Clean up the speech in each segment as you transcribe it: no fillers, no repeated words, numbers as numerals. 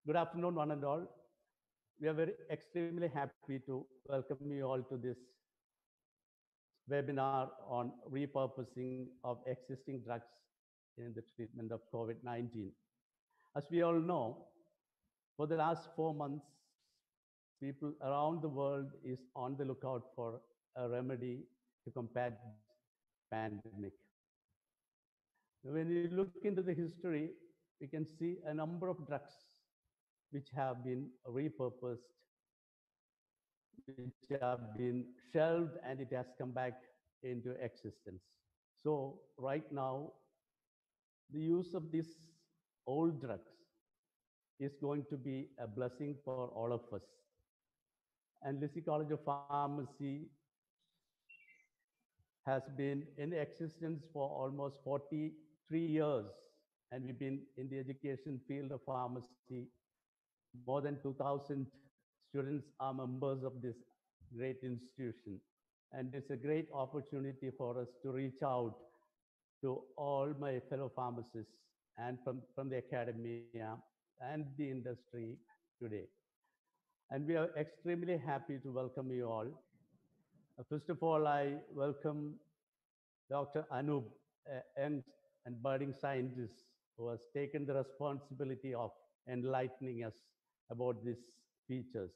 Good afternoon, one and all. We are very extremely happy to welcome you all to this webinar on repurposing of existing drugs in the treatment of COVID-19. As we all know, for the last 4 months, people around the world is on the lookout for a remedy to combat this pandemic. When you look into the history, we can see a number of drugs which have been repurposed, which have been shelved, and it has come back into existence. So right now, the use of these old drugs is going to be a blessing for all of us. And LISI College of Pharmacy has been in existence for almost 43 years, and we've been in the education field of pharmacy. More than 2,000 students are members of this great institution. And it's a great opportunity for us to reach out to all my fellow pharmacists and from the academia and the industry today. And we are extremely happy to welcome you all. First of all, I welcome Dr. Anup, a young and budding scientist who has taken the responsibility of enlightening us about these features.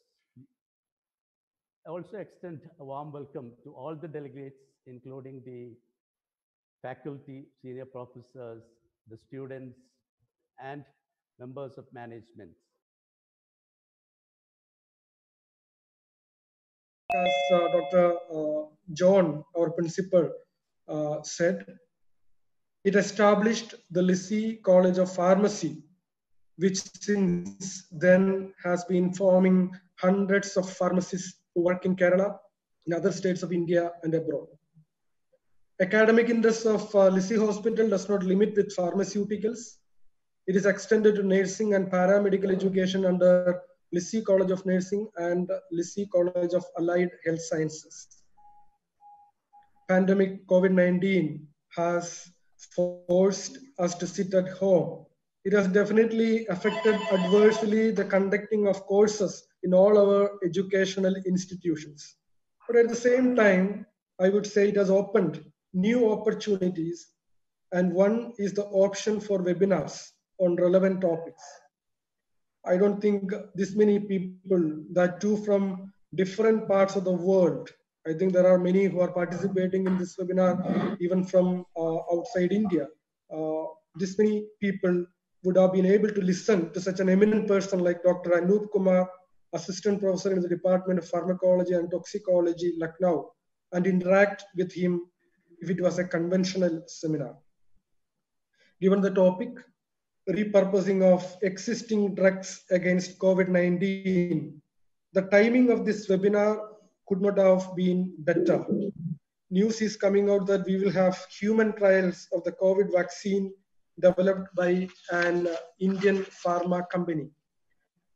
I also extend a warm welcome to all the delegates, including the faculty, senior professors, the students, and members of management. As Dr. John, our principal, said, it established the LISI College of Pharmacy, which since then has been forming hundreds of pharmacists who work in Kerala, in other states of India and abroad. Academic interest of LISI Hospital does not limit with pharmaceuticals. It is extended to nursing and paramedical education under LISI College of Nursing and LISI College of Allied Health Sciences. Pandemic COVID-19 has forced us to sit at home. It has definitely affected adversely the conducting of courses in all our educational institutions. But at the same time, I would say it has opened new opportunities, and one is the option for webinars on relevant topics. I don't think this many people, that too from different parts of the world. I think there are many who are participating in this webinar, even from outside India. This many people would have been able to listen to such an eminent person like Dr. Anup Kumar, Assistant Professor in the Department of Pharmacology and Toxicology, Lucknow, and interact with him if it was a conventional seminar. Given the topic, repurposing of existing drugs against COVID-19, the timing of this webinar could not have been better. News is coming out that we will have human trials of the COVID vaccine developed by an Indian pharma company.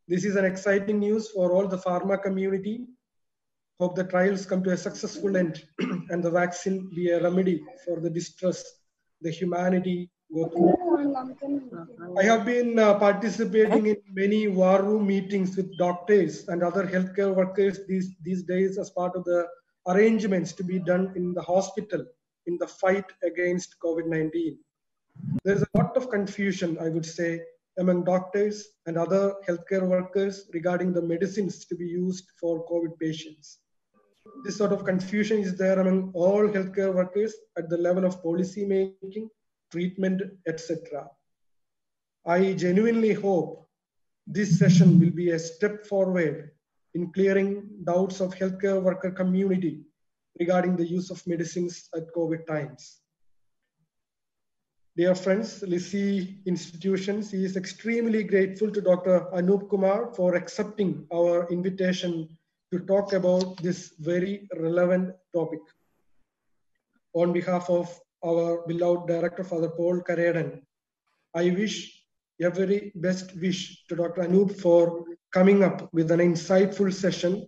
This is an exciting news for all the pharma community. Hope the trials come to a successful end and the vaccine be a remedy for the distress the humanity go through. I have been participating in many war room meetings with doctors and other healthcare workers these days as part of the arrangements to be done in the hospital in the fight against COVID-19. There's a lot of confusion, I would say, among doctors and other healthcare workers regarding the medicines to be used for COVID patients. This sort of confusion is there among all healthcare workers at the level of policy making, treatment, etc. I genuinely hope this session will be a step forward in clearing doubts of healthcare worker community regarding the use of medicines at COVID times. Dear friends, LISI institutions is extremely grateful to Dr. Anup Kumar for accepting our invitation to talk about this very relevant topic. On behalf of our beloved Director, Father Paul Karedan, I wish a very best wish to Dr. Anup for coming up with an insightful session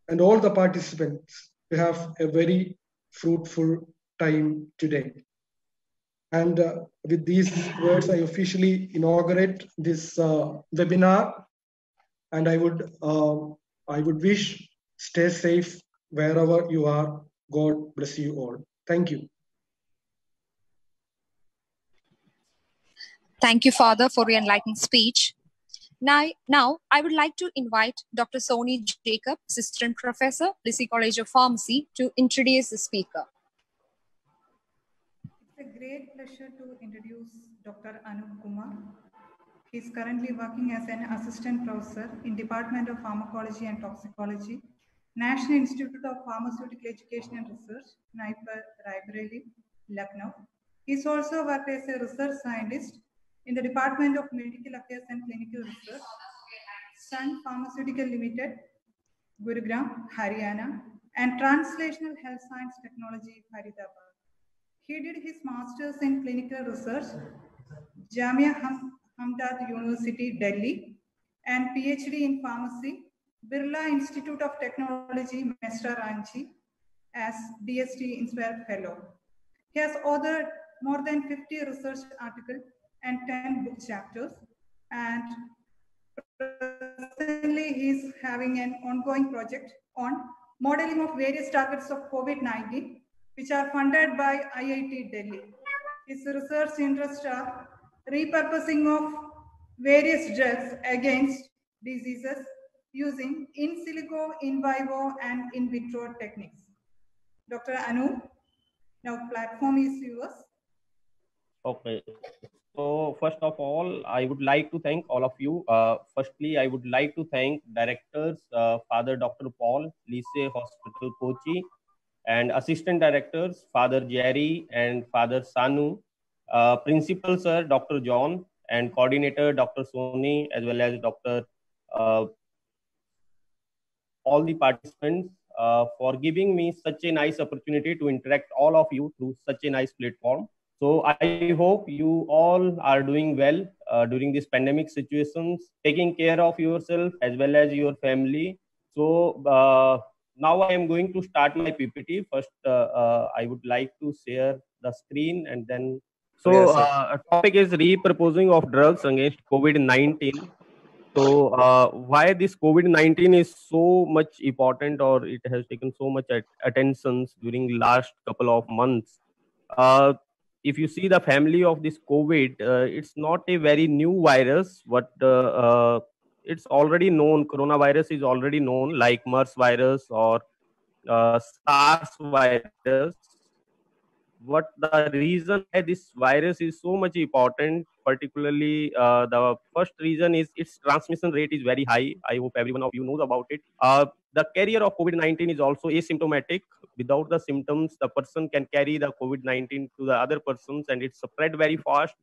and all the participants to have a very fruitful time today. And with these words, I officially inaugurate this webinar and I would wish stay safe wherever you are. God bless you all. Thank you. Thank you, Father, for your enlightening speech. Now, I would like to invite Dr. Sony Jacob, Assistant Professor, Lisi College of Pharmacy, to introduce the speaker. It's a great pleasure to introduce Dr. Anup Kumar. He is currently working as an assistant professor in Department of Pharmacology and Toxicology, National Institute of Pharmaceutical Education and Research, Naipur, Raebareli, Lucknow. He is also worked as a research scientist in the Department of Medical Affairs and Clinical Research, Sun Pharmaceutical Limited, Gurugram, Haryana, and Translational Health Science Technology, Faridabad. He did his master's in clinical research, Jamia Hamdard University, Delhi, and PhD in pharmacy, Birla Institute of Technology, Mesra Ranchi, as DST Inspire Fellow. He has authored more than 50 research articles and 10 book chapters, and presently he is having an ongoing project on modeling of various targets of COVID-19, which are funded by IIT Delhi. His research interests are repurposing of various drugs against diseases using in silico, in vivo, and in vitro techniques. Dr. Anu, now platform is yours. Okay. So first of all, I would like to thank all of you. Firstly, I would like to thank directors, Father Dr. Paul, Lycée Hospital Kochi, and assistant directors, Father Jerry and Father Sanu, principal sir, Dr. John, and coordinator, Dr. Soni, as well as Dr. All the participants for giving me such a nice opportunity to interact all of you through such a nice platform. So I hope you all are doing well during this pandemic situations, taking care of yourself as well as your family. So now I am going to start my PPT. First, I would like to share the screen and then. So topic is repurposing of drugs against COVID-19. So why this COVID-19 is so much important, or it has taken so much attention during last couple of months. If you see the family of this COVID, it's not a very new virus, but it's already known. Coronavirus is already known, like MERS virus or SARS virus. What the reason why this virus is so much important, particularly the first reason is its transmission rate is very high. I hope everyone of you knows about it. The carrier of COVID-19 is also asymptomatic. Without the symptoms, the person can carry the COVID-19 to the other persons, and it's spread very fast.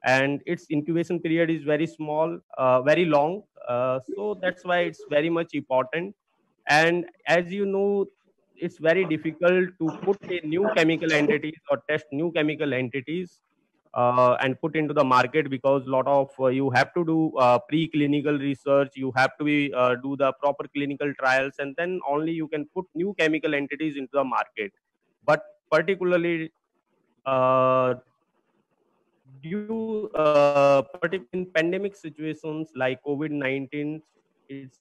And its incubation period is very small, very long. So that's why it's very much important. And as you know, it's very difficult to put a new chemical entities or test new chemical entities and put into the market, because a lot of you have to do preclinical research, you have to be do the proper clinical trials, and then only you can put new chemical entities into the market. But particularly in pandemic situations like COVID-19, it's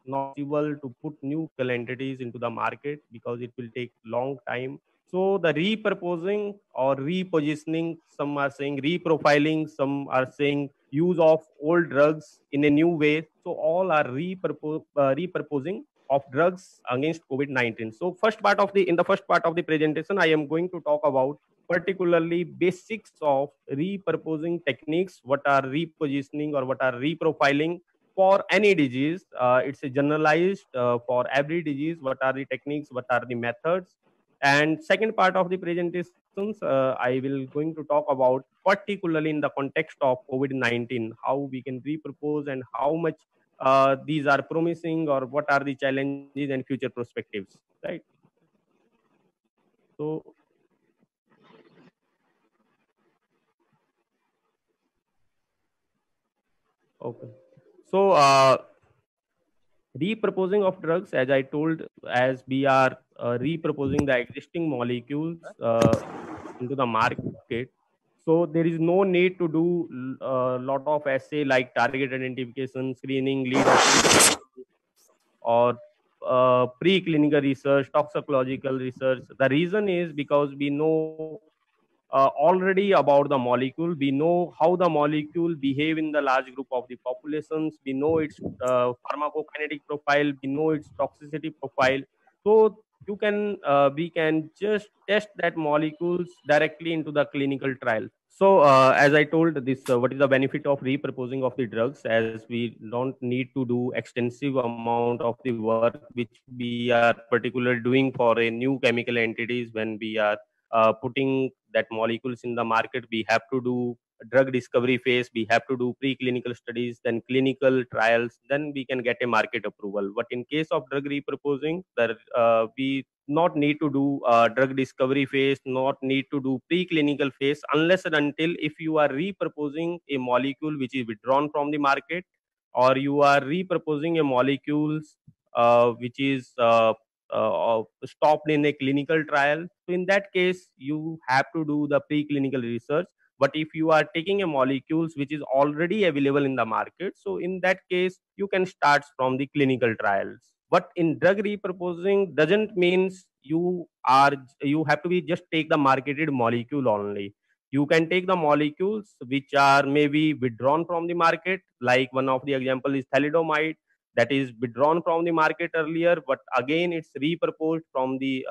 not possible to put new chemical entities into the market because it will take long time. So the repurposing or repositioning, some are saying reprofiling, some are saying use of old drugs in a new way. So all are repurposing of drugs against COVID-19. So in the first part of the presentation, I am going to talk about particularly basics of repurposing techniques, what are repositioning or what are reprofiling for any disease. It's a generalized for every disease. What are the techniques? What are the methods? And second part of the presentations, I will going to talk about particularly in the context of COVID-19, how we can repurpose and how much these are promising, or what are the challenges and future perspectives, right? So okay. So repurposing of drugs, as I told, as we are repurposing the existing molecules into the market. So there is no need to do a lot of assay like target identification, screening, lead optimization, or preclinical research, toxicological research. The reason is because we know already about the molecule. We know how the molecule behave in the large group of the populations. We know its pharmacokinetic profile. We know its toxicity profile. So we can just test that molecules directly into the clinical trial. So as I told this, what is the benefit of repurposing of the drugs, as we don't need to do extensive amount of the work which we are particularly doing for a new chemical entities. When we are putting that molecules in the market, we have to do drug discovery phase, we have to do preclinical studies, then clinical trials, then we can get a market approval. But in case of drug repurposing, we not need to do drug discovery phase, not need to do preclinical phase, unless and until if you are repurposing a molecule which is withdrawn from the market, or you are repurposing a molecules which is stopped in a clinical trial. So in that case, you have to do the preclinical research. But if you are taking a molecules which is already available in the market, so in that case, you can start from the clinical trials. But in drug repurposing doesn't means you have to be just take the marketed molecule only. You can take the molecules which are maybe withdrawn from the market, like one of the example is thalidomide, that is withdrawn from the market earlier, but again it's repurposed from the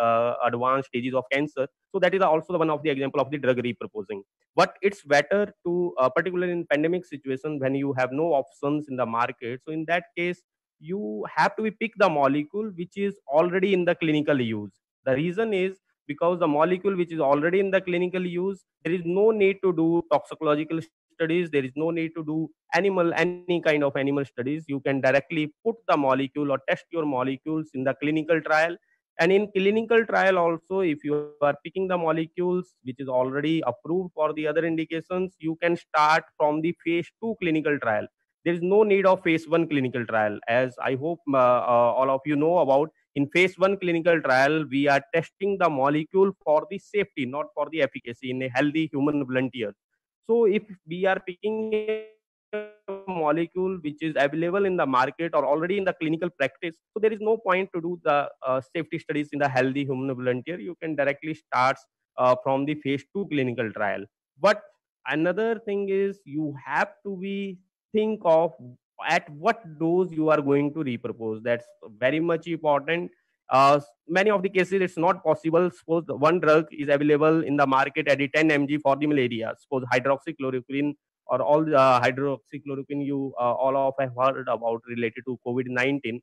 advanced stages of cancer. So that is also one of the example of the drug repurposing. But it's better to particularly in pandemic situation when you have no options in the market, so in that case you have to pick the molecule which is already in the clinical use. The reason is because the molecule which is already in the clinical use, there is no need to do toxicological studies, there is no need to do any kind of animal studies. You can directly put the molecule or test your molecules in the clinical trial. And in clinical trial also, if you are picking the molecules which is already approved for the other indications, you can start from the phase 2 clinical trial. There is no need of phase 1 clinical trial. As I hope all of you know about, in phase 1 clinical trial, we are testing the molecule for the safety, not for the efficacy in a healthy human volunteer. So if we are picking a molecule which is available in the market or already in the clinical practice, so there is no point to do the safety studies in the healthy human volunteer. You can directly start from the phase 2 clinical trial. But another thing is you have to be think of at what dose you are going to repurpose. That's very much important. Many of the cases it's not possible. Suppose one drug is available in the market at the 10 mg for the malaria, suppose hydroxychloroquine, or all the hydroxychloroquine you all of have heard about related to COVID-19.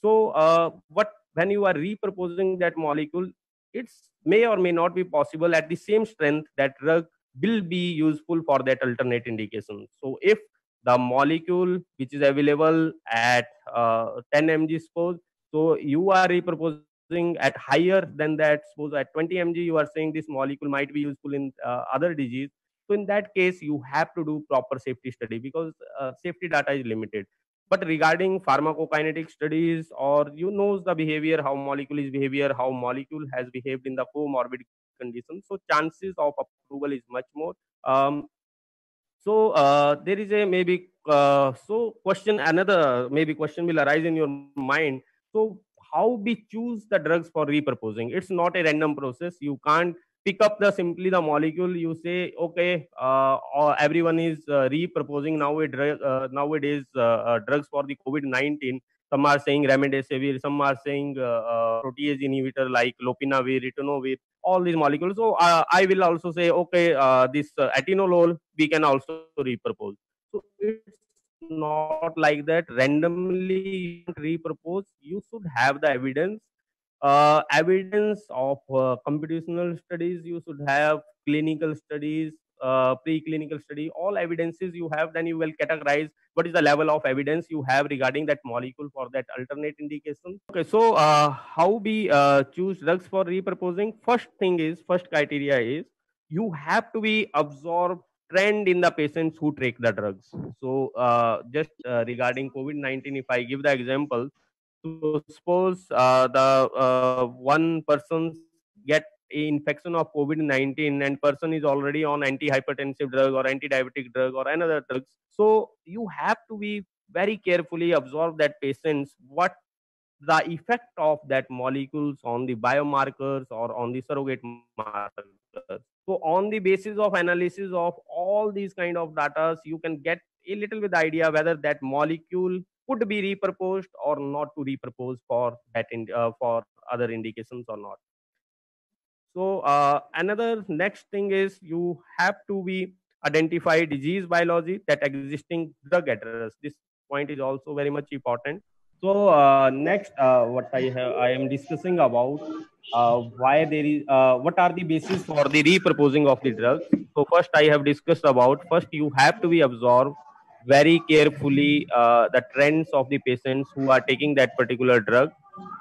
So what when you are repurposing that molecule, it's may or may not be possible at the same strength that drug will be useful for that alternate indication. So if the molecule which is available at 10 mg, suppose, so you are repurposing at higher than that, suppose at 20 mg, you are saying this molecule might be useful in other disease. So in that case, you have to do proper safety study, because safety data is limited. But regarding pharmacokinetic studies, or the behavior, how molecule is behavior, how molecule has behaved in the comorbid conditions, so chances of approval is much more. So there is a maybe another question will arise in your mind. So how we choose the drugs for repurposing? It's not a random process. You can't pick up simply the molecule. You say, okay, everyone is repurposing nowadays drugs for the COVID-19. Some are saying remdesivir, some are saying protease inhibitor like lopinavir, ritonavir, all these molecules. So I will also say, okay, this atenolol we can also repurpose. So it's not like that randomly repurpose. You should have the evidence of computational studies. You should have clinical studies, preclinical study, all evidences you have. Then you will categorize what is the level of evidence you have regarding that molecule for that alternate indication. Okay, so how we choose drugs for repurposing? First criteria is you have to be absorbed trend in the patients who take the drugs. So just regarding COVID-19, if I give the example, so suppose the one person get a infection of COVID-19 and person is already on antihypertensive drug or anti-diabetic drug or another drugs. So you have to be very carefully observe that patients what the effect of that molecules on the biomarkers or on the surrogate markers. So on the basis of analysis of all these kind of data, you can get a little bit idea whether that molecule could be repurposed or not to repurpose for that for other indications or not. So another next thing is you have to be identify disease biology that existing drug address. This point is also very much important. So next, what I am discussing about why there is what are the basis for the repurposing of the drugs. So first, I have discussed about first you have to be absorbed very carefully the trends of the patients who are taking that particular drug,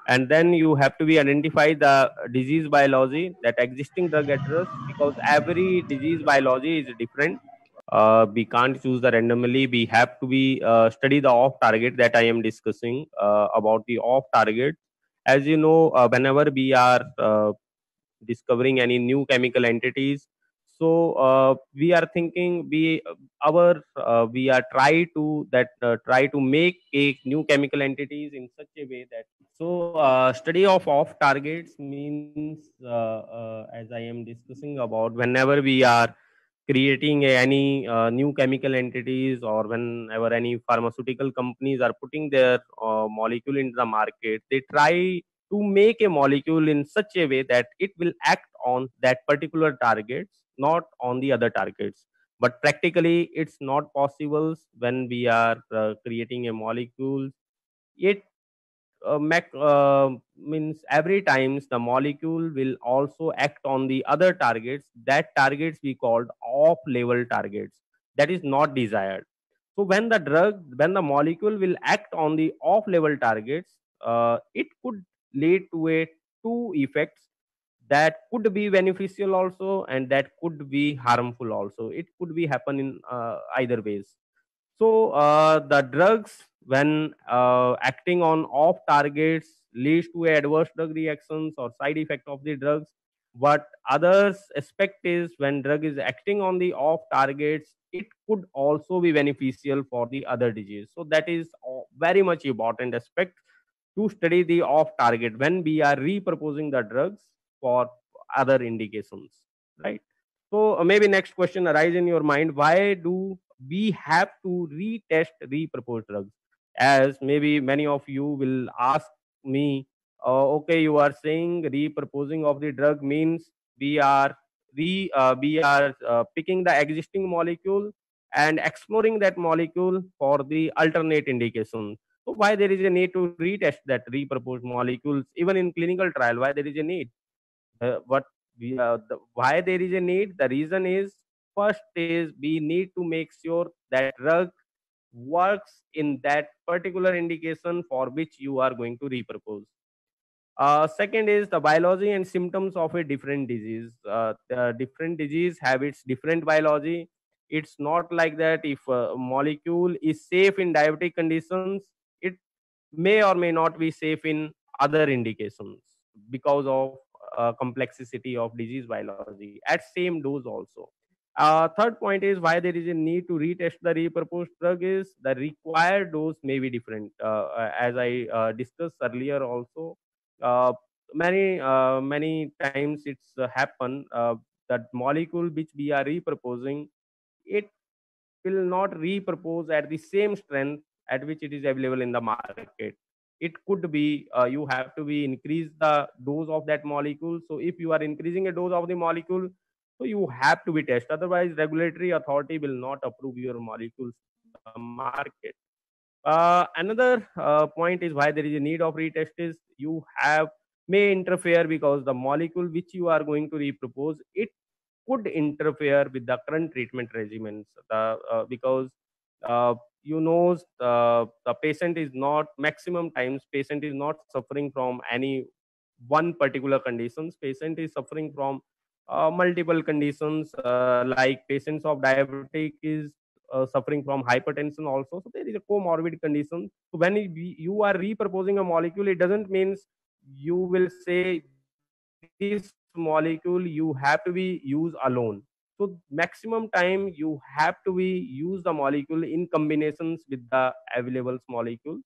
and then you have to be identify the disease biology that existing drug address, because every disease biology is different. We can't choose the randomly. We have to be study the off target that I am discussing about the off target. As you know, whenever we are discovering any new chemical entities, so we are thinking we are try to make a new chemical entities in such a way that so study of off targets means as I am discussing about whenever we are creating any new chemical entities or whenever any pharmaceutical companies are putting their molecule into the market, they try to make a molecule in such a way that it will act on that particular targets, not on the other targets. But practically it's not possible when we are creating a molecule. It means every times the molecule will also act on the other targets. That targets we called off label targets, that is not desired. So when the molecule will act on the off label targets, it could lead to a two effects that could be beneficial also and that could be harmful also. It could be happen in either ways. So the drugs, when acting on off targets, leads to adverse drug reactions or side effect of the drugs. But others aspect is when drug is acting on the off targets, it could also be beneficial for the other disease. So that is very much important aspect to study the off target when we are repurposing the drugs for other indications, right? So maybe next question arise in your mind: why do we have to retest repurposed drugs? As maybe many of you will ask me, okay, you are saying repurposing of the drug means we are picking the existing molecule and exploring that molecule for the alternate indication. So why there is a need to retest that repurposed molecules even in clinical trial? Why there is a need? Why there is a need? The reason is first is we need to make sure that drug works in that particular indication for which you are going to repurpose. Second is the biology and symptoms of a different disease. The different disease have its different biology. It's not like that if a molecule is safe in diabetic conditions, it may or may not be safe in other indications because of complexity of disease biology at same dose also. Third point is why there is a need to retest the repurposed drug is the required dose may be different. As I discussed earlier also, many times it's happen that molecule which we are repurposing, it will not repurpose at the same strength at which it is available in the market. It could be you have to be increase the dose of that molecule. So if you are increasing a dose of the molecule, so you have to be tested. Otherwise, regulatory authority will not approve your molecules in the market. Another point is why there is a need of retest is you have may interfere because the molecule which you are going to repropose, it could interfere with the current treatment regimens. Because you know the patient is not maximum times patient is not suffering from any one particular conditions. Patient is suffering from multiple conditions, like patients of diabetic is suffering from hypertension also. So there is a comorbid condition. So when you are repurposing a molecule, it doesn't mean you will say this molecule you have to be used alone. So maximum time you have to be use the molecule in combinations with the available molecule.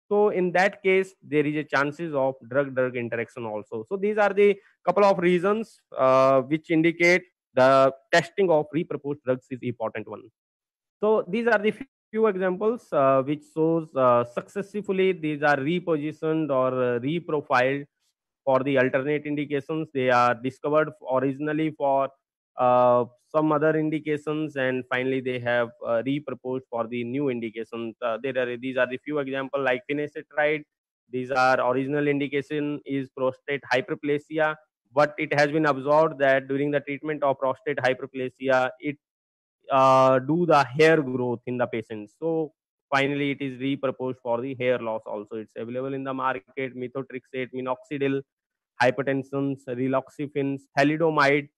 So in that case, there is a chances of drug-drug interaction also. So these are the couple of reasons which indicate the testing of repurposed drugs is important one. So these are the few examples which shows successfully these are repositioned or reprofiled for the alternate indications. They are discovered originally for some other indications, and finally they have reproposed for the new indications. These are the few examples like finasteride. These are original indication is prostate hyperplasia, but it has been observed that during the treatment of prostate hyperplasia, it do the hair growth in the patients. So finally, it is repurposed for the hair loss also. It's available in the market. Methotrexate, minoxidil, hypertension, riloxifene, thalidomide.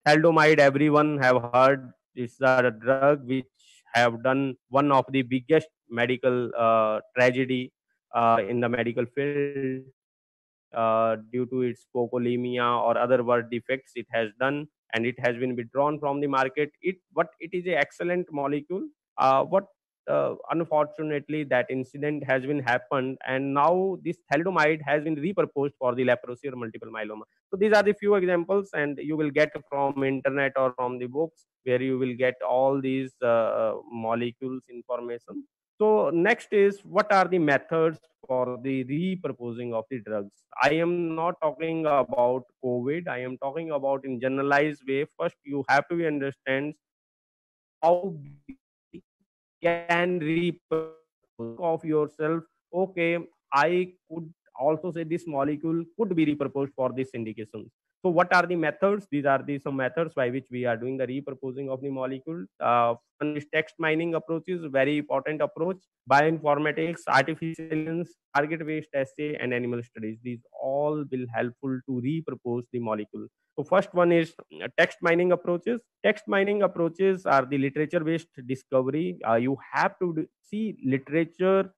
Thalidomide, everyone have heard. It's a drug which have done one of the biggest medical tragedy in the medical field due to its pocolemia or other birth defects it has done, and it has been withdrawn from the market. But it is an excellent molecule. What unfortunately that incident has been happened, and now this thalidomide has been repurposed for the leprosy or multiple myeloma. So these are the few examples, and you will get from internet or from the books where you will get all these molecules information. So next is, what are the methods for the repurposing of the drugs? I am not talking about COVID. I am talking about in generalized way. First, you have to understand how can repurpose of yourself. Okay, I could also say this molecule could be repurposed for this indication. So what are the methods? These are the some methods by which we are doing the repurposing of the molecule. One is text mining approach is very important approach. Bioinformatics, artificial intelligence, target-based assay, and animal studies. These all will helpful to repurpose the molecule. So first one is text mining approaches. Text mining approaches are the literature-based discovery. You have to see literature.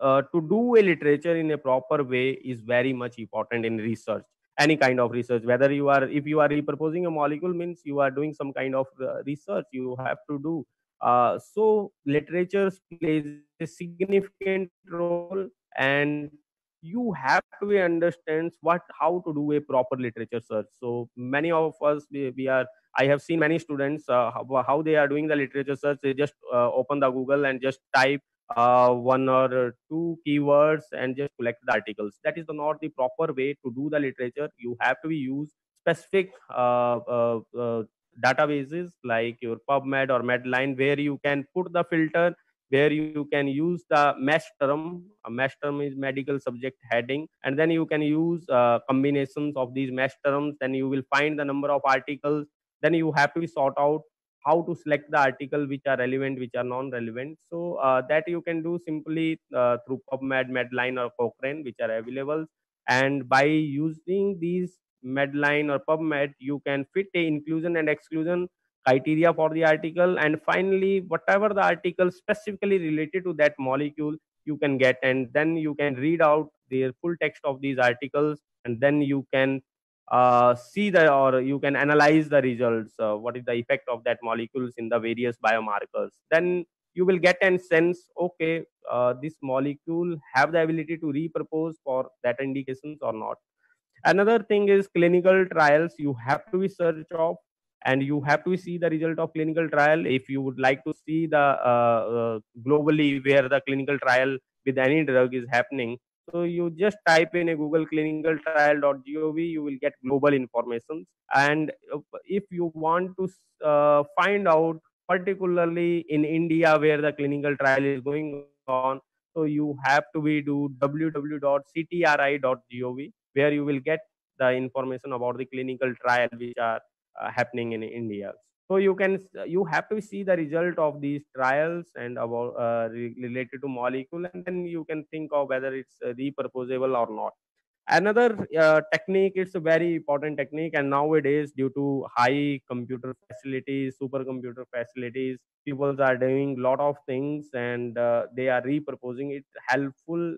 To do a literature in a proper way is very much important in research. Any kind of research, whether you are, if you are repurposing a molecule, means you are doing some kind of research you have to do. So literature plays a significant role, and you have to understand what how to do a proper literature search. So many of us we are, I have seen many students how they are doing the literature search. They just open the Google and just type one or two keywords and just collect the articles. That is not the proper way to do the literature. You have to use specific databases like your PubMed or Medline, where you can put the filter, where you can use the mesh term. A mesh term is medical subject heading, and then you can use combinations of these mesh terms. Then you will find the number of articles. Then you have to sort out how to select the article which are relevant, which are non-relevant. So that you can do simply through PubMed, Medline, or Cochrane, which are available. And by using these Medline or PubMed, you can fit a inclusion and exclusion criteria for the article. And finally, whatever the article specifically related to that molecule, you can get, and then you can read out the full text of these articles, and then you can see the, or you can analyze the results, what is the effect of that molecules in the various biomarkers. Then you will get a sense, okay, this molecule have the ability to repurpose for that indications or not. Another thing is clinical trials. You have to be search of, and you have to see the result of clinical trial. If you would like to see the globally where the clinical trial with any drug is happening, so you just type in a Google clinicaltrial.gov, you will get global information. And if you want to find out particularly in India where the clinical trial is going on, so you have to be do www.ctri.gov, where you will get the information about the clinical trial which are happening in India. So you have to see the result of these trials and about related to molecule, and then you can think of whether it's repurposable or not. Another technique, it's a very important technique, and nowadays due to high computer facilities, supercomputer facilities, people are doing lot of things, and they are repurposing it. Helpful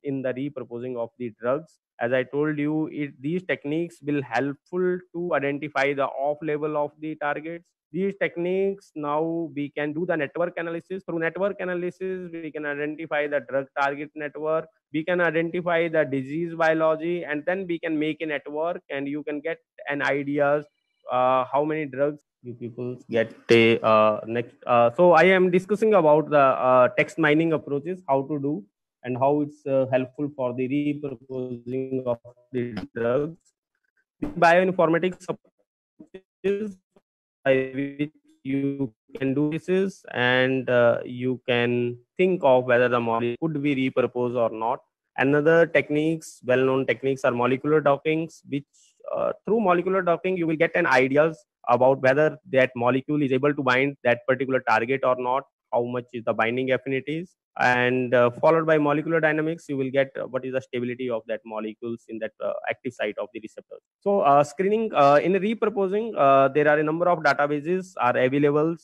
in the repurposing of the drugs. As I told you, these techniques will helpful to identify the off level of the targets. These techniques, now we can do the network analysis. Through network analysis, we can identify the drug target network, we can identify the disease biology, and then we can make a network, and you can get an ideas how many drugs you people get next. So I am discussing about the text mining approaches, how to do and how it's helpful for the repurposing of the drugs. The bioinformatics approaches by which you can do this, and you can think of whether the molecule could be repurposed or not. Another techniques, well-known techniques, are molecular dockings, which through molecular docking you will get an ideas about whether that molecule is able to bind that particular target or not, how much is the binding affinities, and followed by molecular dynamics, you will get what is the stability of that molecules in that active site of the receptor. So screening in repurposing, there are a number of databases are available,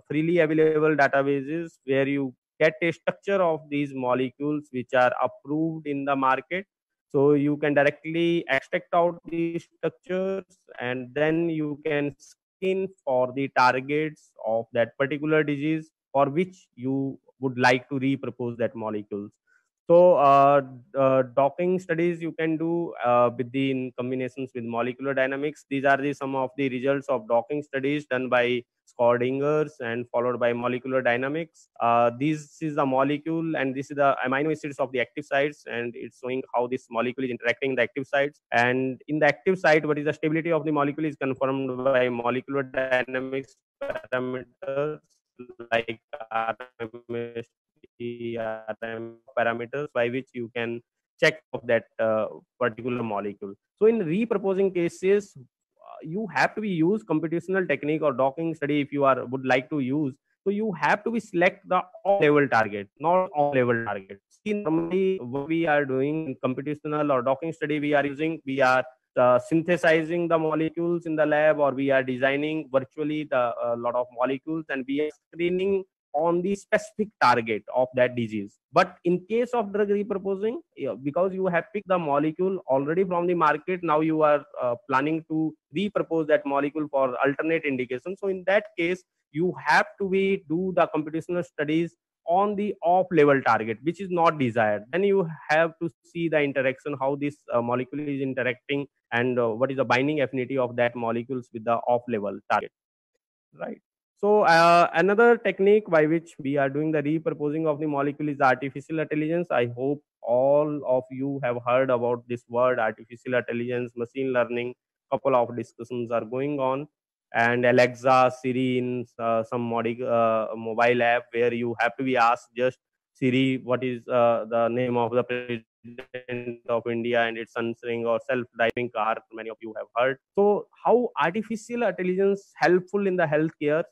freely available databases, where you get a structure of these molecules which are approved in the market. So you can directly extract out these structures, and then you can screen for the targets of that particular disease for which you would like to repurpose that molecules. So docking studies you can do in combinations with molecular dynamics. These are some of the results of docking studies done by Schrödinger's and followed by molecular dynamics. This is the molecule, and this is the amino acids of the active sites, and it's showing how this molecule is interacting in the active sites. And in the active site, what is the stability of the molecule is confirmed by molecular dynamics parameters like RMS, parameters by which you can check of that particular molecule. So in repurposing cases, you have to be use computational technique or docking study if you would like to use. So you have to be select the on level target, not on level target. See, normally what we are doing in computational or docking study, we are synthesizing the molecules in the lab, or we are designing virtually the lot of molecules, and we are screening on the specific target of that disease. But in case of drug repurposing, because you have picked the molecule already from the market, now you are planning to repurpose that molecule for alternate indications. So in that case, you have to do the computational studies on the off level target which is not desired. Then you have to see the interaction, how this molecule is interacting, and what is the binding affinity of that molecules with the off level target, right? So another technique by which we are doing the repurposing of the molecule is artificial intelligence. I hope all of you have heard about this word, artificial intelligence, machine learning. Couple of discussions are going on, and Alexa, Siri in some mobile app, where you have to be asked just Siri, what is the name of the president of India, and it's answering, or self-driving car, many of you have heard. So how artificial intelligence helpful in the healthcare?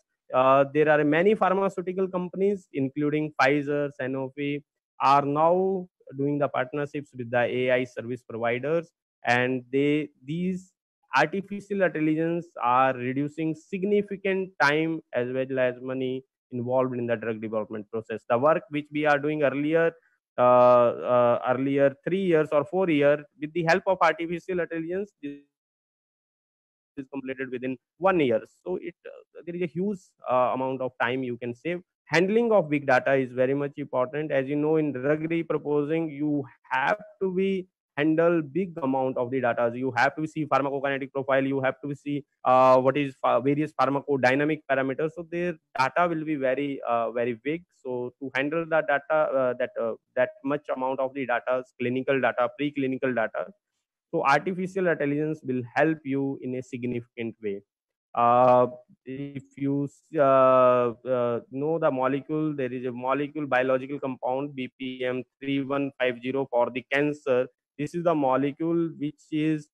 There are many pharmaceutical companies, including Pfizer, Sanofi, are now doing the partnerships with the AI service providers, and these artificial intelligence are reducing significant time as well as money involved in the drug development process. The work which we are doing earlier 3 years or 4 years, with the help of artificial intelligence, this is completed within 1 year. So there is a huge amount of time you can save. Handling of big data is very much important. As you know, in drug repurposing, you have to be handle big amount of the data. You have to see pharmacokinetic profile, you have to see what is various pharmacodynamic parameters. So their data will be very very big. So to handle the data, that much amount of the data, clinical data, preclinical data, so artificial intelligence will help you in a significant way. If you know the molecule, there is a molecule, biological compound BPM 3150 for the cancer. This is the molecule which is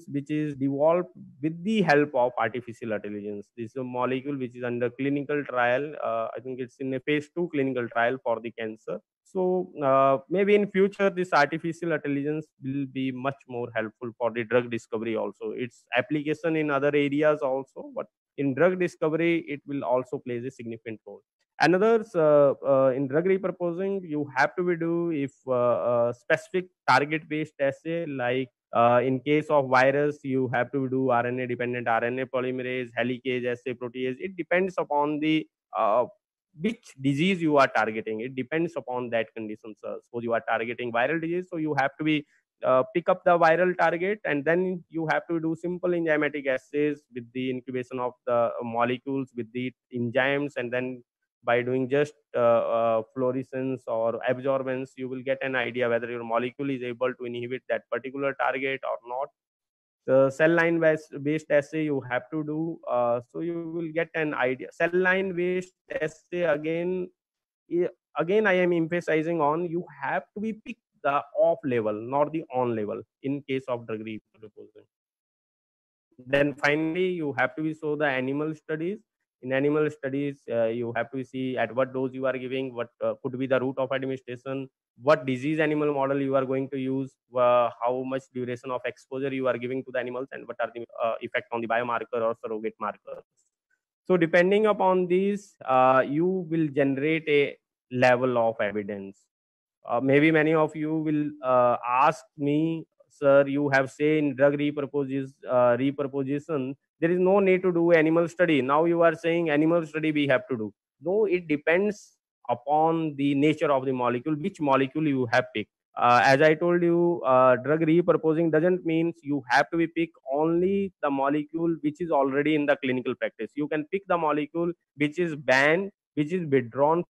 which is developed with the help of artificial intelligence. This is a molecule which is under clinical trial. I think it's in a phase 2 clinical trial for the cancer. So maybe in future, this artificial intelligence will be much more helpful for the drug discovery also. Its application in other areas also, but in drug discovery, it will also play a significant role. Another in drug repurposing, you have to be do if specific target-based assay, like in case of virus, you have to do RNA-dependent RNA polymerase, helicase assay, protease. It depends upon the which disease you are targeting. It depends upon that condition. So suppose you are targeting viral disease, so you have to be pick up the viral target, and then you have to do simple enzymatic assays with the incubation of the molecules with the enzymes, and then by doing just fluorescence or absorbance, you will get an idea whether your molecule is able to inhibit that particular target or not. The cell line based assay you have to do, so you will get an idea. Cell line based assay, again I am emphasizing on, you have to be pick the off level, not the on level in case of drug repurposing. Then finally, you have to be show the animal studies. In animal studies, you have to see at what dose you are giving, what could be the route of administration, what disease animal model you are going to use, how much duration of exposure you are giving to the animals, and what are the effect on the biomarker or surrogate markers. So depending upon these, you will generate a level of evidence. Maybe many of you will ask me, sir, you have say in drug repurposition, there is no need to do animal study. Now you are saying animal study we have to do. No, it depends upon the nature of the molecule, which molecule you have picked. As I told you, drug repurposing doesn't mean you have to be pick only the molecule which is already in the clinical practice. You can pick the molecule which is banned, which is withdrawn,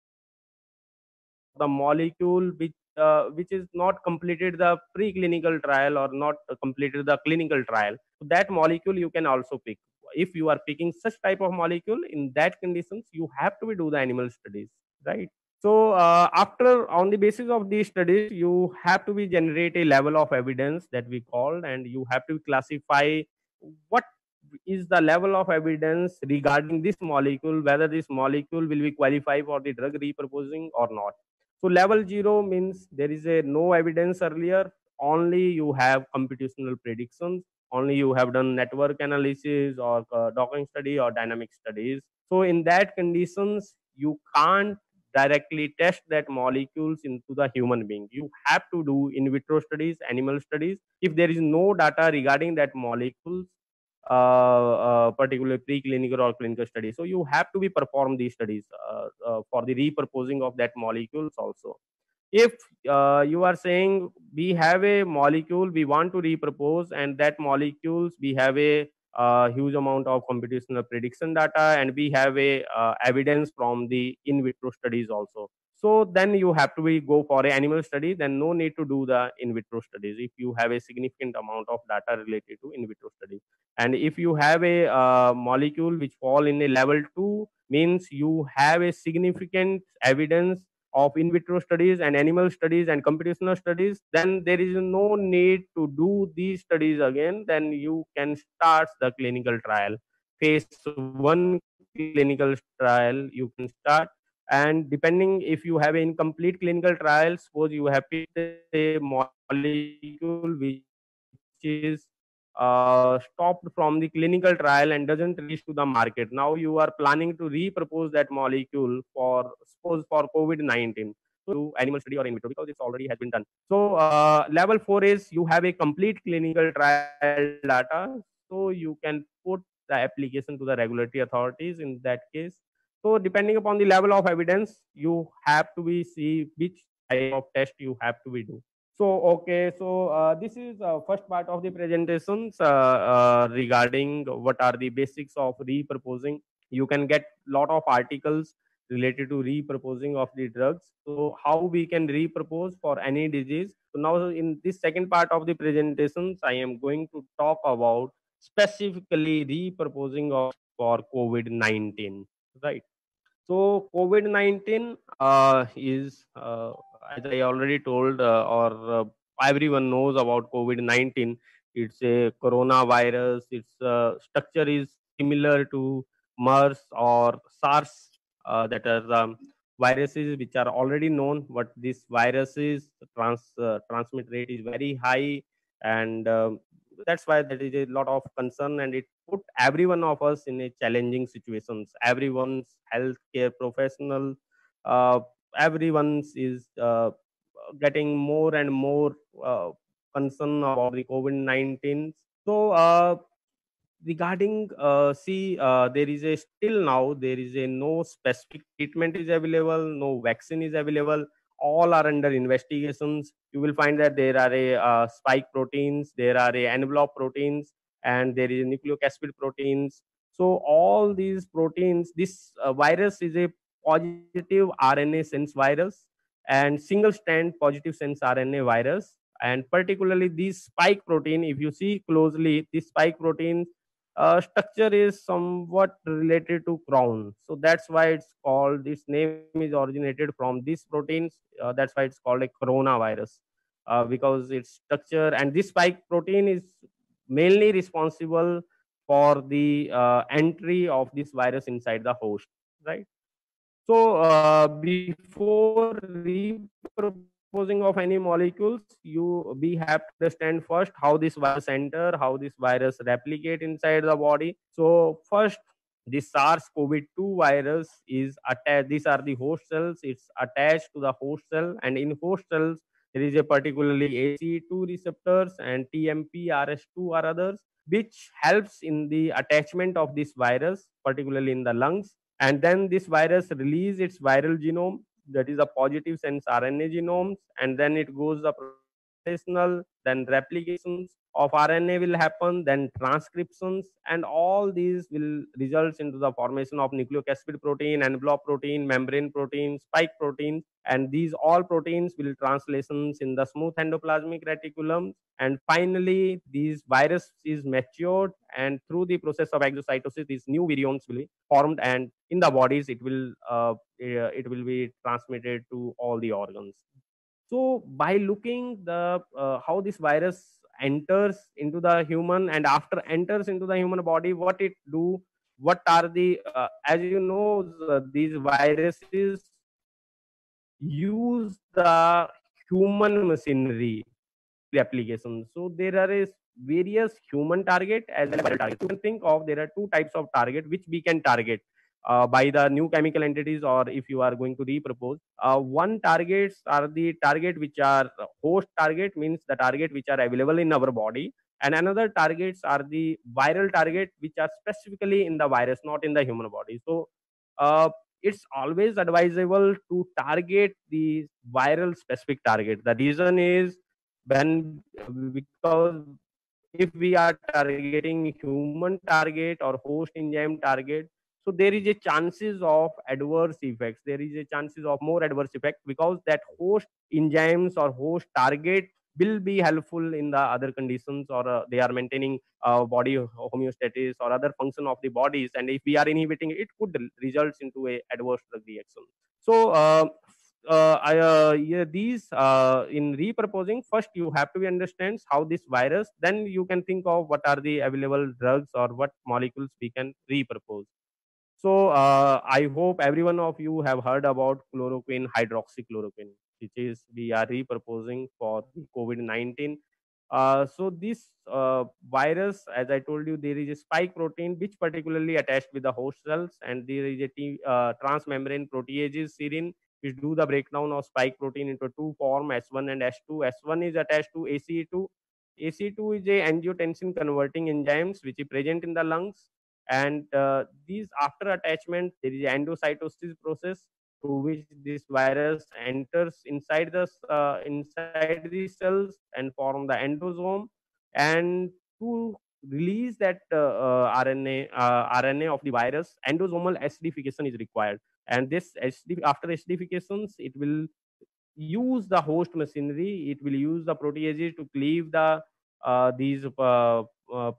the molecule which is not completed the preclinical trial or not completed the clinical trial. So that molecule you can also pick. If you are picking such type of molecule, in that conditions you have to do the animal studies, right? So after, on the basis of these studies, you have to be generate a level of evidence that we called, and you have to classify what is the level of evidence regarding this molecule, whether this molecule will be qualified for the drug repurposing or not. So level 0 means there is a no evidence earlier, only you have computational predictions, only you have done network analysis or docking study or dynamic studies. So in that conditions, you can't directly test that molecules into the human being. You have to do in vitro studies, animal studies. If there is no data regarding that molecules, particularly preclinical or clinical studies, so you have to be perform these studies for the repurposing of that molecules also. If you are saying we have a molecule we want to repurpose, and that molecules we have a huge amount of computational prediction data, and we have a evidence from the in vitro studies also, so then you have to go for an animal study. Then no need to do the in vitro studies if you have a significant amount of data related to in vitro studies. And if you have a molecule which fall in a level 2, means you have a significant evidence of in vitro studies and animal studies and computational studies, then there is no need to do these studies again. Then you can start the clinical trial. Phase 1 clinical trial you can start. And depending if you have an incomplete clinical trial, suppose you have picked a molecule which is stopped from the clinical trial and doesn't reach to the market. Now you are planning to repurpose that molecule for, suppose, for COVID-19. So animal study or in vitro, because it's already has been done. So level 4 is you have a complete clinical trial data, so you can put the application to the regulatory authorities in that case. So depending upon the level of evidence, you have to be see which type of test you have to be do. So, okay, so this is first part of the presentations regarding what are the basics of repurposing. You can get lot of articles related to repurposing of the drugs. So how we can repurpose for any disease. So now in this second part of the presentations, I am going to talk about specifically repurposing of for COVID-19, right? So COVID-19 is, as I already told, everyone knows about COVID-19. It's a coronavirus. Its structure is similar to MERS or SARS, that are viruses which are already known. But this virus is transmit rate is very high, and that's why there is a lot of concern, and it put every one of us in a challenging situations. Everyone's healthcare professional, uh, everyone's is getting more and more concern about the COVID-19. So regarding there is a still now there is a no specific treatment is available, no vaccine is available, all are under investigations. You will find that there are a spike proteins, there are a envelope proteins, and there is nucleic acid proteins. So all these proteins, this virus is a positive RNA sense virus and single strand positive sense RNA virus. And particularly this spike protein, if you see closely, this spike protein structure is somewhat related to crown. So that's why it's called, this name is originated from these proteins. That's why it's called a coronavirus, because its structure, and this spike protein is mainly responsible for the entry of this virus inside the host, right? So before reproposing of any molecules, we have to understand first how this virus enter, how this virus replicate inside the body. So first, this SARS-CoV-2 virus is attached. These are the host cells. It's attached to the host cell, and in host cells there is a particularly ACE2 receptors and TMP-RS2 or others, which helps in the attachment of this virus, particularly in the lungs. And then this virus release its viral genome, that is a positive sense RNA genomes, and then it goes the translational, then replications of RNA will happen, then transcriptions, and all these will result into the formation of nucleic acid protein, envelope protein, membrane protein, spike protein, and these all proteins will translations in the smooth endoplasmic reticulum. And finally these virus is matured, and through the process of exocytosis these new virions will be formed, and in the bodies it will be transmitted to all the organs. So by looking the how this virus enters into the human, and after enters into the human body, what it do, what are the as you know, these viruses use the human machinery applications. So there are various human target as well as viral target. You can think of there are two types of target which we can target by the new chemical entities, or if you are going to repropose. One targets are the target which are host target, means the target which are available in our body, and another targets are the viral target which are specifically in the virus, not in the human body. So it's always advisable to target the viral specific target. The reason is when, because if we are targeting human target or host enzyme target, so there is a chances of adverse effects, there is a chances of more adverse effect, because that host enzymes or host target will be helpful in the other conditions, or they are maintaining body homeostasis or other function of the bodies, and if we are inhibiting it could result into a adverse drug reaction. So yeah, these in repurposing, first you have to understand how this virus, then you can think of what are the available drugs or what molecules we can repurpose. So I hope every one of you have heard about chloroquine, hydroxychloroquine, which is we are repurposing for the COVID-19. So this virus, as I told you, there is a spike protein which particularly attached with the host cells, and there is a transmembrane proteases serine which do the breakdown of spike protein into two form, S1 and S2. S1 is attached to ACE2. ACE2 is a angiotensin converting enzymes which is present in the lungs, and these after attachment there is endocytosis process through which this virus enters inside the cells and form the endosome, and to release that RNA of the virus, endosomal acidification is required, and this after acidifications it will use the host machinery, it will use the proteases to cleave these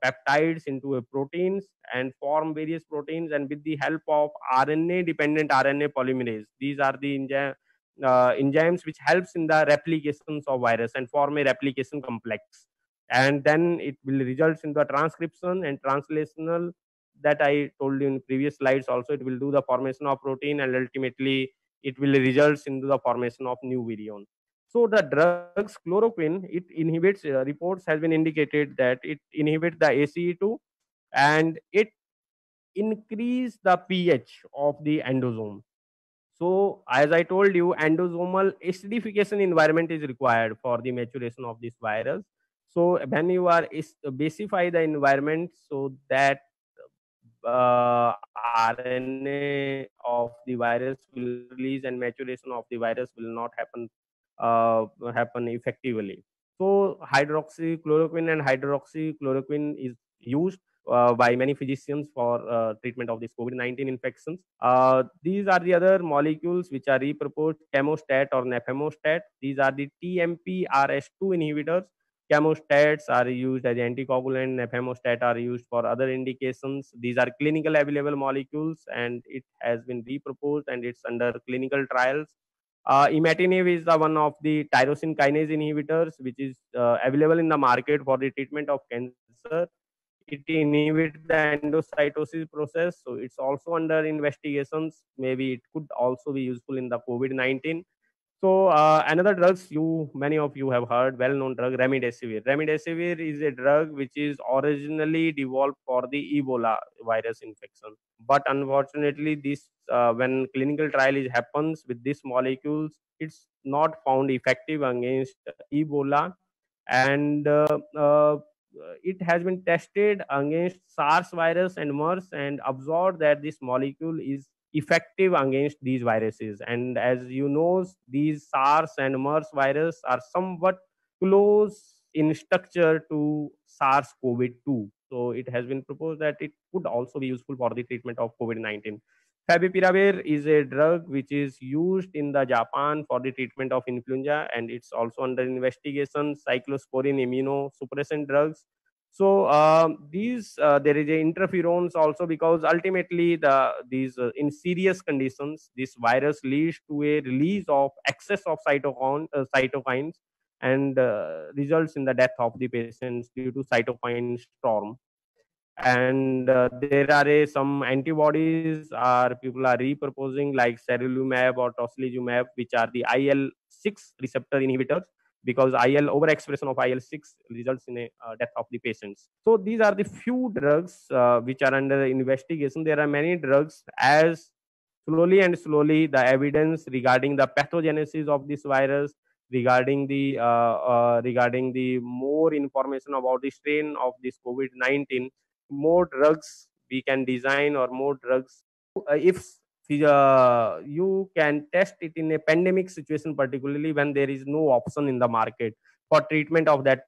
peptides into a proteins and form various proteins, and with the help of RNA dependent RNA polymerase, these are the enzymes which helps in the replications of virus and form a replication complex, and then it will result in the transcription and translational, that I told you in previous slides also. It will do the formation of protein, and ultimately it will result into the formation of new virion. So the drugs chloroquine, it inhibits, reports has been indicated that it inhibits the ACE2, and it increase the pH of the endosome. So as I told you, endosomal acidification environment is required for the maturation of this virus. So when you are basify the environment, so that RNA of the virus will release and maturation of the virus will not happen effectively. So hydroxychloroquine and hydroxychloroquine is used by many physicians for treatment of this COVID-19 infections. These are the other molecules which are reproposed: chemostat or nefamostat. These are the TMPRS2 inhibitors. Chemostats are used as anticoagulant, nefamostat are used for other indications. These are clinical available molecules, and it has been reproposed and it's under clinical trials. Imatinib is the one of the tyrosine kinase inhibitors, which is available in the market for the treatment of cancer. It inhibits the endocytosis process, so it's also under investigations. Maybe it could also be useful in the COVID-19. So another drugs many of you have heard, well-known drug remdesivir. Remdesivir is a drug which is originally developed for the Ebola virus infection, but unfortunately, this when clinical trial happens with these molecules, it's not found effective against Ebola, and it has been tested against SARS virus and MERS, and observed that this molecule is effective against these viruses. And as you know, these SARS and MERS virus are somewhat close in structure to SARS-CoV-2. So it has been proposed that it could also be useful for the treatment of COVID-19. Favipiravir is a drug which is used in the Japan for the treatment of influenza, and it's also under investigation. Cyclosporin immunosuppressant drugs. So these there is a interferons also, because ultimately these in serious conditions, this virus leads to a release of excess of cytokines, and results in the death of the patients due to cytokine storm. And there are some antibodies people are repurposing, like serulumab or tocilizumab, which are the IL-6 receptor inhibitors, because overexpression of IL-6 results in a death of the patients. So these are the few drugs which are under investigation. There are many drugs. As slowly the evidence regarding the pathogenesis of this virus, regarding the more information about the strain of this COVID-19, more drugs we can design, or more drugs if you can test it in a pandemic situation, particularly when there is no option in the market for treatment of that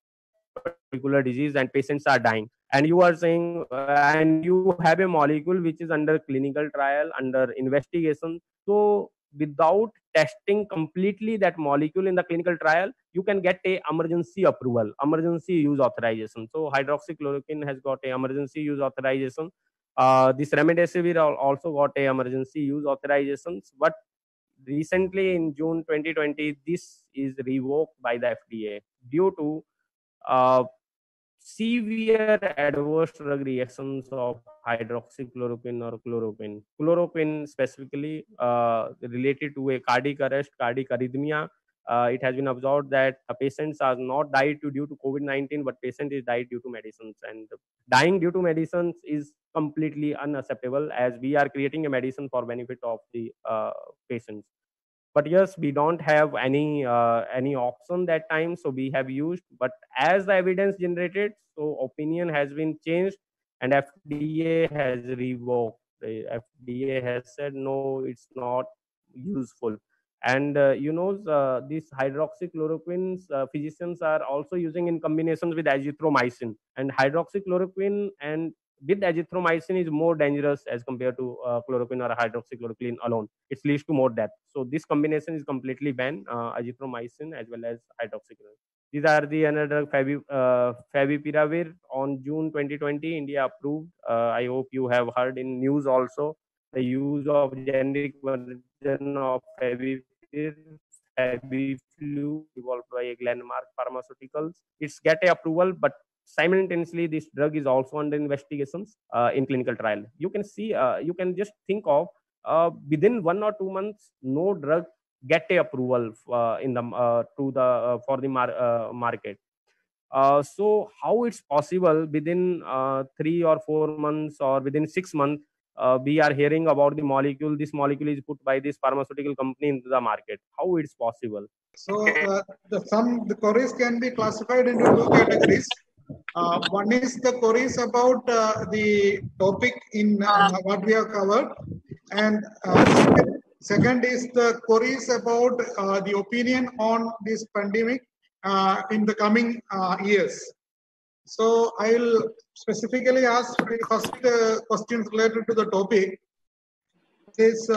particular disease and patients are dying, and you are saying and you have a molecule which is under clinical trial, under investigation. So without testing completely that molecule in the clinical trial, you can get a emergency approval, emergency use authorization. So hydroxychloroquine has got a emergency use authorization. This remdesivir also got a emergency use authorizations, but recently in June 2020, this is revoked by the FDA due to uh, severe adverse drug reactions of hydroxychloroquine or chloroquine. Chloroquine specifically related to a cardiac arrest, cardiac arrhythmia. It has been observed that patients are not died due to COVID-19, but patient is died due to medicines. And dying due to medicines is completely unacceptable, as we are creating a medicine for benefit of the patients. But yes, we don't have any option that time, so we have used. But as the evidence generated, so opinion has been changed, and FDA has revoked. The FDA has said no, it's not useful. And these hydroxychloroquines, physicians are also using in combinations with azithromycin. And hydroxychloroquine and with azithromycin is more dangerous as compared to chloroquine or hydroxychloroquine alone. It leads to more death. So this combination is completely banned, azithromycin as well as hydroxychloroquine. These are the another favipiravir. On June 2020, India approved. I hope you have heard in news also the use of generic version of Fabiflu, developed by Glenmark Pharmaceuticals. It's get a approval, but simultaneously this drug is also under investigations in clinical trial. You can see, you can just think of within 1 or 2 months, no drug get a approval in the for the market. So how it's possible within 3 or 4 months or within 6 months we are hearing about the molecule, this molecule is put by this pharmaceutical company into the market? How it's possible? So the queries can be classified into two categories. One is the queries about the topic in what we have covered, and second is the queries about the opinion on this pandemic in the coming years. So I will specifically ask the first questions related to the topic. Is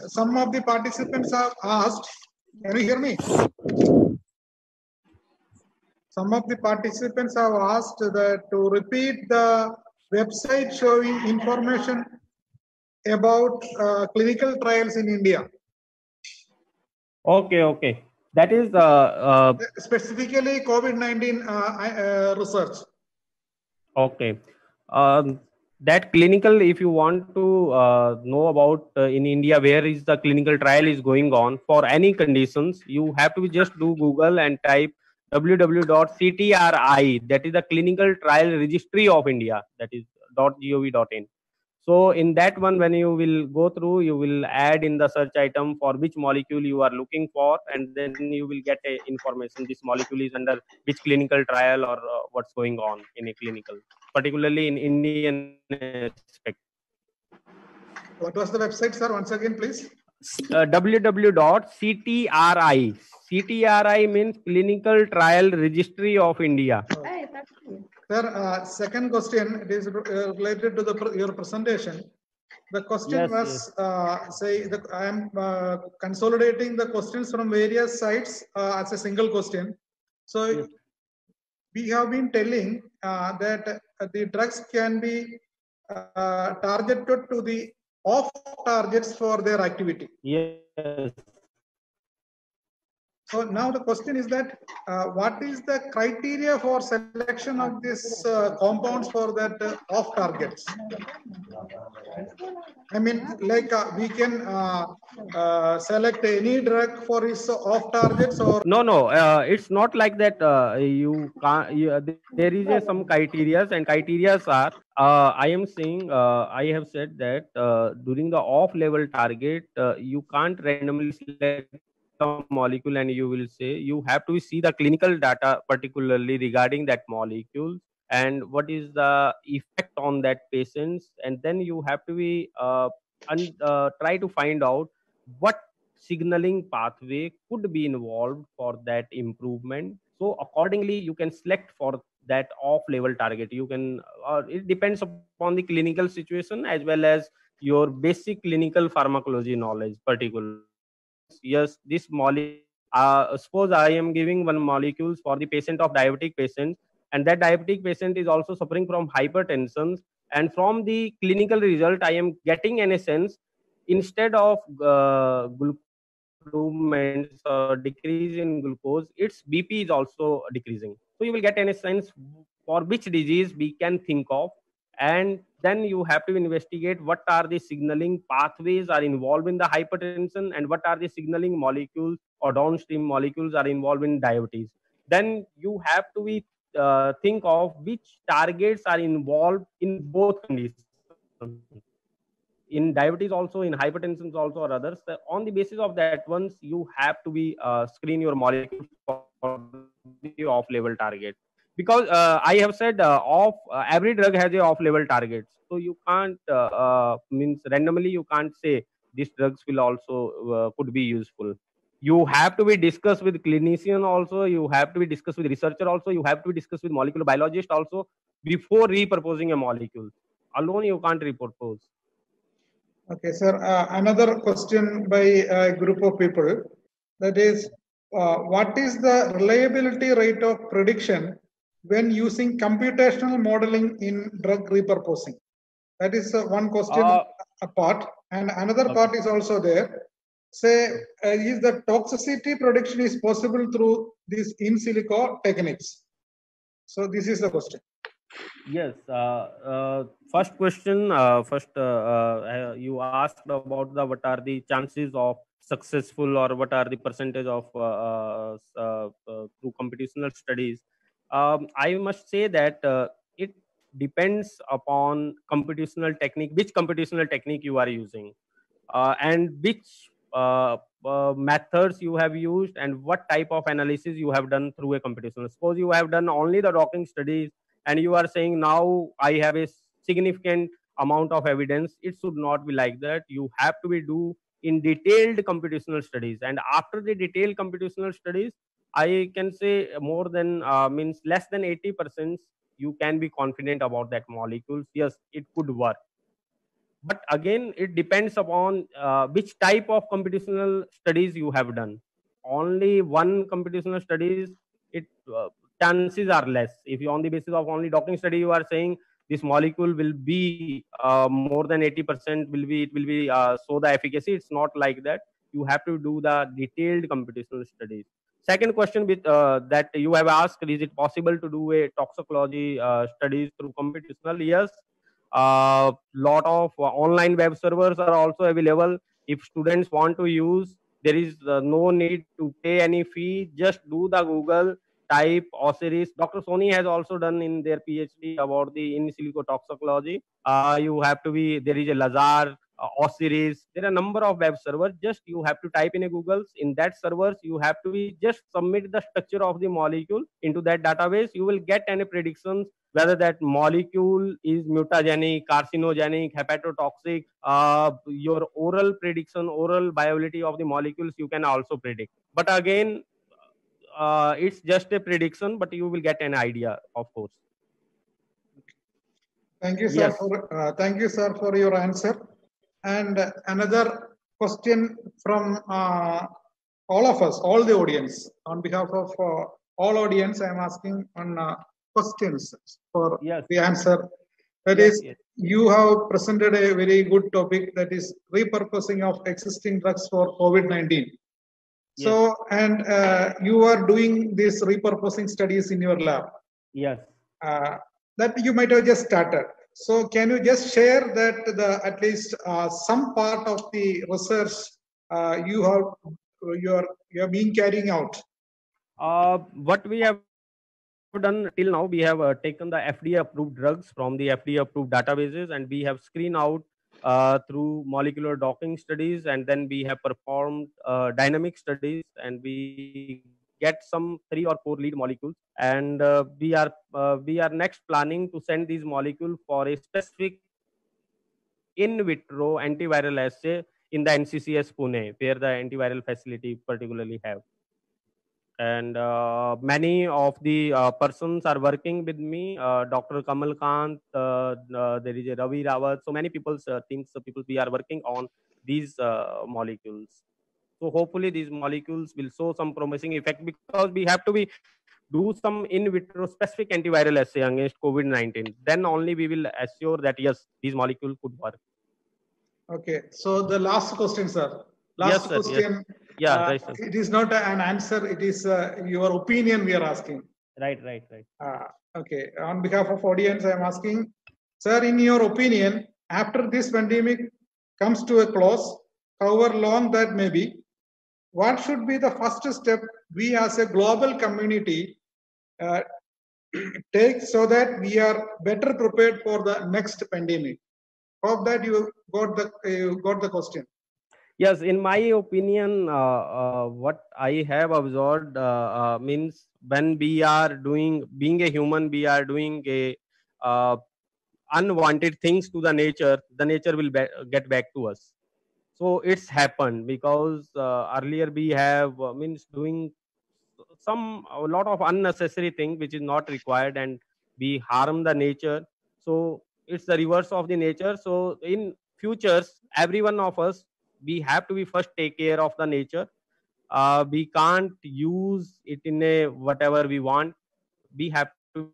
some of the participants have asked. Can you hear me? Some of the participants have asked that to repeat the website showing information about clinical trials in India. Okay. That is specifically COVID-19 research. Okay. That clinical, if you want to know about in India, where is the clinical trial is going on for any conditions, you have to just do Google and type www.ctri, that is the clinical trial registry of India, that is .gov.in. So in that one, when you will go through, you will add in the search item for which molecule you are looking for, and then you will get a information this molecule is under which clinical trial or what's going on in a clinical, particularly in Indian aspect. What was the website, sir? Once again, please. www.ctri. CTRI means Clinical Trial Registry of India. Sir, second question, it is related to your presentation. The question was, say, I am consolidating the questions from various sites as a single question. So we have been telling that the drugs can be targeted to the off targets for their activity. Yes. So now the question is that what is the criteria for selection of these compounds for that off targets? I mean, like we can select any drug for its off targets, or no, it's not like that. You can't. There is some criterias, and criterias are. I am saying. I have said that during the off-level target, you can't randomly select a molecule, and you will say you have to see the clinical data, particularly regarding that molecule, and what is the effect on that patients, and then you have to be try to find out what signaling pathway could be involved for that improvement. So accordingly you can select for that off level target. You can it depends upon the clinical situation as well as your basic clinical pharmacology knowledge. Particularly, yes, this molecule, suppose I am giving one molecule for the patient of diabetic patient, and that diabetic patient is also suffering from hypertension, and from the clinical result I am getting in a sense, instead of improvements or decrease in glucose, its BP is also decreasing. So you will get in a sense for which disease we can think of, and then you have to investigate what are the signaling pathways are involved in the hypertension and what are the signaling molecules or downstream molecules are involved in diabetes. Then you have to be think of which targets are involved in both conditions, in diabetes also, in hypertension also, or others. On the basis of that, once you have to be screen your molecule for the off-level target, because I have said every drug has a off-level target, so you can't means randomly you can't say these drugs will also could be useful. You have to be discussed with clinician also, you have to be discussed with researcher also, you have to be discussed with molecular biologist also before repurposing a molecule. Alone you can't repurpose. Okay, sir. Another question by a group of people, that is, what is the reliability rate of prediction when using computational modeling in drug repurposing? That is one question apart, and another part is also there. Say, is the toxicity prediction is possible through these in silico techniques? So this is the question. Yes. First question. You asked about what are the chances of successful, or what are the percentage of through computational studies, I must say that it depends upon computational technique, which computational technique you are using, and which methods you have used, and what type of analysis you have done through a computational. Suppose you have done only the docking studies and you are saying now I have a significant amount of evidence. It should not be like that. You have to be do in detailed computational studies, and after the detailed computational studies, I can say more than means less than 80% you can be confident about that molecules. Yes, it could work, but again it depends upon which type of computational studies you have done. Only one computational studies, it chances are less. If you on the basis of only docking study you are saying this molecule will be more than 80% will be, it will be show the efficacy, it's not like that. You have to do the detailed computational studies. Second question with that you have asked, is it possible to do a toxicology studies through computational? Yes, lot of online web servers are also available. If students want to use, there is no need to pay any fee. Just do the Google, type Osiris. Dr. Soni has also done in their PhD about the in silico toxicology. You have to be, there is a Lazar, Osiris. There are a number of web servers. Just you have to type in a Google. In that servers, you have to be just submit the structure of the molecule into that database. You will get any predictions whether that molecule is mutagenic, carcinogenic, hepatotoxic. Your oral prediction, oral viability of the molecules, you can also predict. But again, it's just a prediction, but you will get an idea, of course. Thank you, sir. Yes. Thank you, sir, for your answer. And another question from all of us, all the audience. On behalf of all audience, I am asking on questions for Yes. the answer. That Yes, is, yes. you have presented a very good topic, that is repurposing of existing drugs for COVID-19. So, and you are doing these repurposing studies in your lab. Yes. That you might have just started. So can you just share that the at least some part of the research you are being carrying out? What we have done till now, we have taken the FDA approved drugs from the FDA approved databases, and we have screened out through molecular docking studies, and then we have performed dynamic studies, and we get some 3 or 4 lead molecules, and we are next planning to send these molecules for a specific in vitro antiviral assay in the NCCS Pune, where the antiviral facility particularly have. And many of the persons are working with me. Dr. Kamal Kant, there is a Ravi Rawat. So many people, people we are working on these molecules. So hopefully these molecules will show some promising effect, because we have to be do some in vitro specific antiviral assay against COVID-19. Then only we will assure that yes, these molecules could work. Okay. So the last question, sir. Last Yes, sir, question. yes. Yeah, right, sir. It is not an answer. It is your opinion we are asking. Right. Okay. On behalf of audience, I am asking, sir, in your opinion, after this pandemic comes to a close, however long that may be, what should be the first step we as a global community take so that we are better prepared for the next pandemic? Hope that you got the question. Yes, in my opinion, what I have observed means when we are doing, being a human, we are doing a unwanted things to the nature will get back to us. So it's happened because earlier we have means doing a lot of unnecessary thing which is not required, and we harm the nature. So it's the reverse of the nature. So in futures, every one of us, we have to be first take care of the nature. We can't use it in a whatever we want. We have to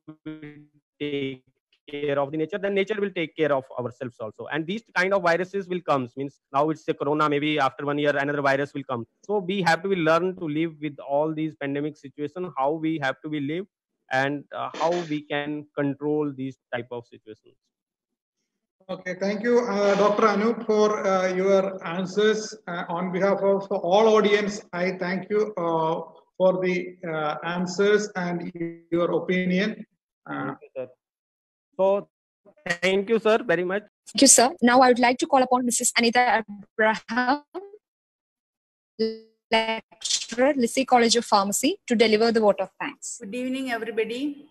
take care of the nature, then nature will take care of ourselves also. And these kind of viruses will come, means now it's a corona, maybe after 1 year another virus will come. So we have to learn to live with all these pandemic situation, how we have to live, and how we can control these type of situations. Okay, thank you, Dr. Anup, for your answers. On behalf of all audience, I thank you for the answers and your opinion. Thank you, sir. So, thank you, sir, very much. Thank you, sir. Now I would like to call upon Mrs. Anita Abraham, lecturer, Lisi College of Pharmacy, to deliver the vote of thanks. Good evening, everybody.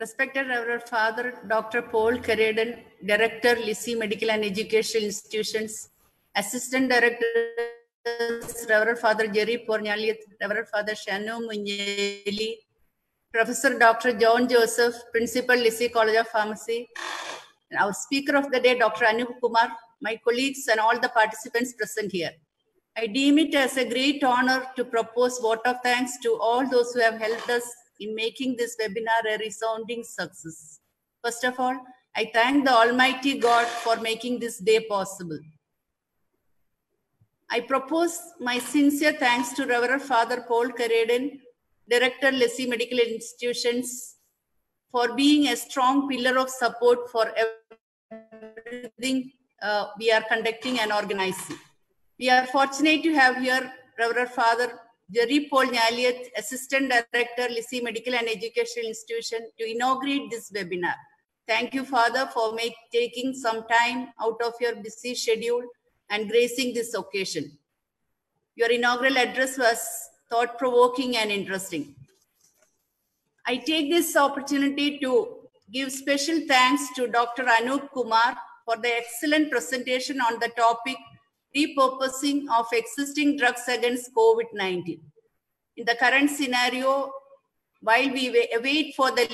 Respected Reverend Father Dr. Paul Carradine, Director, Lisi Medical and Educational Institutions, Assistant Directors, Reverend Father Jerry Pornyaliath, Reverend Father Shanu Munyeli, Professor Dr. John Joseph, Principal, Lisi College of Pharmacy, and our speaker of the day, Dr. Anup Kumar, my colleagues and all the participants present here. I deem it as a great honor to propose vote of thanks to all those who have helped us in making this webinar a resounding success. First of all, I thank the Almighty God for making this day possible. I propose my sincere thanks to Reverend Father Paul Carradine, Director, Lisi Medical Institutions, for being a strong pillar of support for everything we are conducting and organizing. We are fortunate to have here Reverend Father Jerry Pornyaliath, Assistant Director, Lisi Medical and Educational Institution, to inaugurate this webinar. Thank you, Father, for taking some time out of your busy schedule and gracing this occasion. Your inaugural address was thought-provoking and interesting. I take this opportunity to give special thanks to Dr. Anup Kumar for the excellent presentation on the topic repurposing of existing drugs against COVID-19. In the current scenario, while we await for the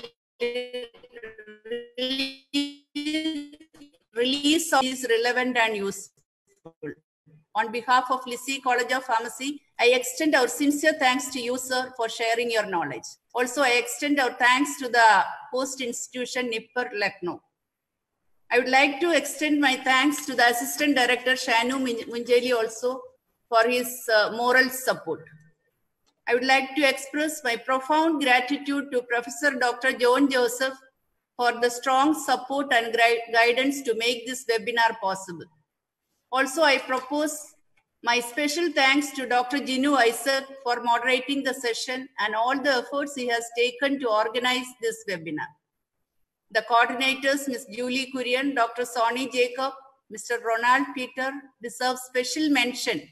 release of these relevant and useful. On behalf of Lisi College of Pharmacy, I extend our sincere thanks to you, sir, for sharing your knowledge. Also, I extend our thanks to the host institution, Nipper, Lucknow. I would like to extend my thanks to the Assistant Director, Shanu Munjeli, also for his moral support. I would like to express my profound gratitude to Professor Dr. John Joseph for the strong support and guidance to make this webinar possible. Also, I propose my special thanks to Dr. Jinu Isaac for moderating the session and all the efforts he has taken to organize this webinar. The coordinators, Ms. Julie Kurian, Dr. Sonny Jacob, Mr. Ronald Peter, deserve special mention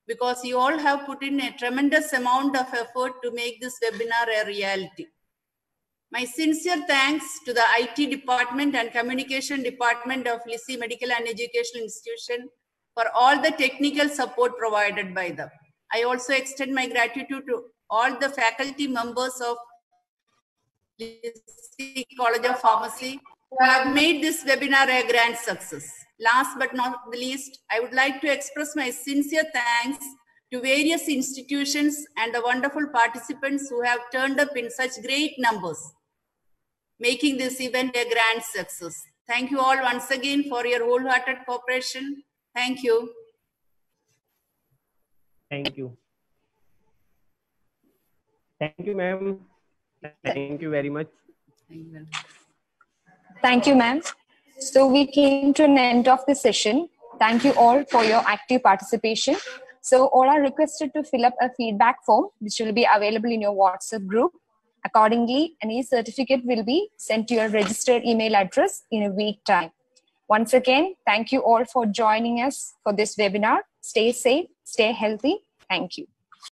because you all have put in a tremendous amount of effort to make this webinar a reality. My sincere thanks to the IT department and communication department of Lisi Medical and Educational Institution for all the technical support provided by them. I also extend my gratitude to all the faculty members of Lisi College of Pharmacy who have made this webinar a grand success. Last but not the least, I would like to express my sincere thanks to various institutions and the wonderful participants who have turned up in such great numbers, making this event a grand success. Thank you all once again for your wholehearted cooperation. Thank you. Thank you. Thank you, ma'am. Thank you very much. Thank you, ma'am. So we came to an end of the session. Thank you all for your active participation. So all are requested to fill up a feedback form, which will be available in your WhatsApp group. Accordingly, an e-certificate will be sent to your registered email address in a week's time. Once again, thank you all for joining us for this webinar. Stay safe, stay healthy. Thank you.